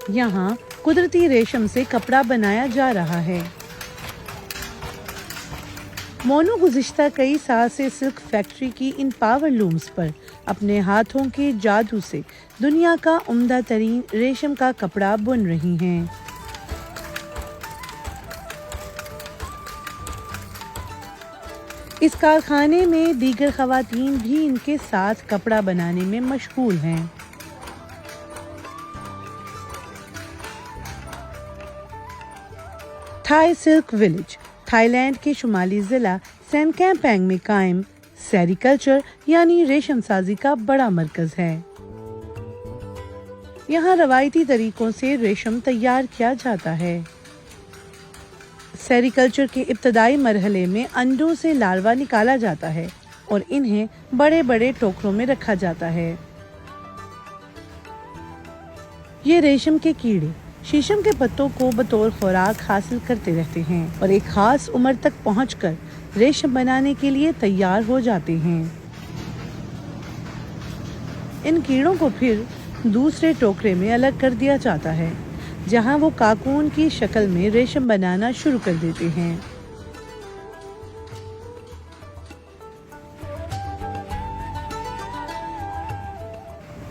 यहाँ कुदरती रेशम से कपड़ा बनाया जा रहा है। मोनू गुज़िश्ता कई साल से सिल्क फैक्ट्री की इन पावर लूम्स पर अपने हाथों के जादू से दुनिया का उम्दा तरीन रेशम का कपड़ा बुन रही हैं। इस कारखाने में दीगर ख़वातीन भी इनके साथ कपड़ा बनाने में मशगूल हैं। थाई सिल्क विलेज थाईलैंड के शुमाली जिला सेनकैम्पैंग में कायम सेरीकल्चर यानी रेशम साजी का बड़ा मरकज है। यहाँ रवायती तरीकों से रेशम तैयार किया जाता है। सेरीकल्चर के इब्तदाई मरहले में अंडों से लार्वा निकाला जाता है और इन्हें बड़े बड़े टोकरों में रखा जाता है। ये रेशम के कीड़े शीशम के पत्तों को बतौर खुराक हासिल करते रहते हैं और एक खास उम्र तक पहुंचकर रेशम बनाने के लिए तैयार हो जाते हैं। इन कीड़ों को फिर दूसरे टोकरे में अलग कर दिया जाता है, जहां वो काकून की शक्ल में रेशम बनाना शुरू कर देते हैं।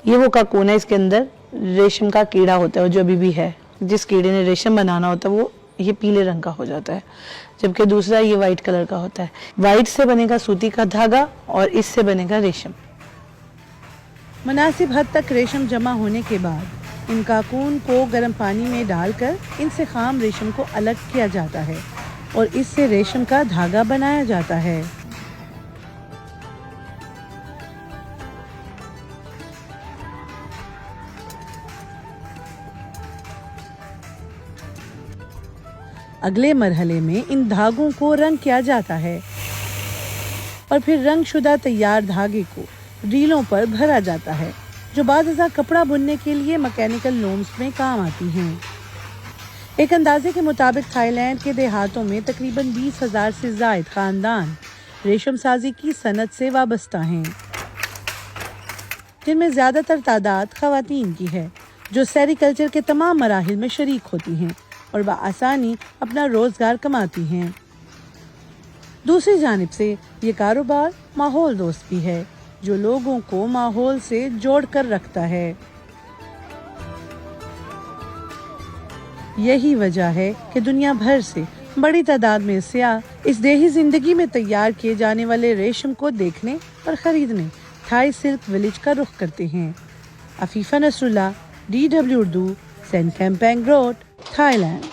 ये वो काकून है, इसके अंदर रेशम का कीड़ा होता है, जो अभी भी है। जिस कीड़े ने रेशम बनाना होता है वो ये पीले रंग का हो जाता है, जबकि दूसरा ये वाइट कलर का होता है। वाइट से बनेगा सूती का धागा और इससे बनेगा रेशम। मुनासिब हद तक रेशम जमा होने के बाद इन काकून को गर्म पानी में डालकर इनसे खाम रेशम को अलग किया जाता है और इससे रेशम का धागा बनाया जाता है। अगले मरहले में इन धागों को रंग किया जाता है और फिर रंग शुदा तैयार धागे को रीलों पर भरा जाता है, जो बाज़ कपड़ा बुनने के लिए मैकेनिकल लूम्स में काम आती हैं। एक अंदाजे के मुताबिक थाईलैंड के देहातों में तकरीबन 20,000 से ज़ायद खानदान रेशम साजी की सनत से वाबस्ता हैं, जिनमें ज़्यादातर तादाद ख़वातीन की है, जो सेरीकल्चर के तमाम मराहिल में शरीक होती हैं और बआसानी अपना रोजगार कमाती हैं। दूसरी जानिब से ये कारोबार माहौल दोस्त भी है, जो लोगों को माहौल से जोड़ कर रखता है। यही वजह है कि दुनिया भर से बड़ी तादाद में सियाह इस देही जिंदगी में तैयार किए जाने वाले रेशम को देखने और खरीदने थाई सिल्क विलेज का रुख करते हैं। Afifa Nasrullah, DW Urdu, Sankamphaeng road, Thailand.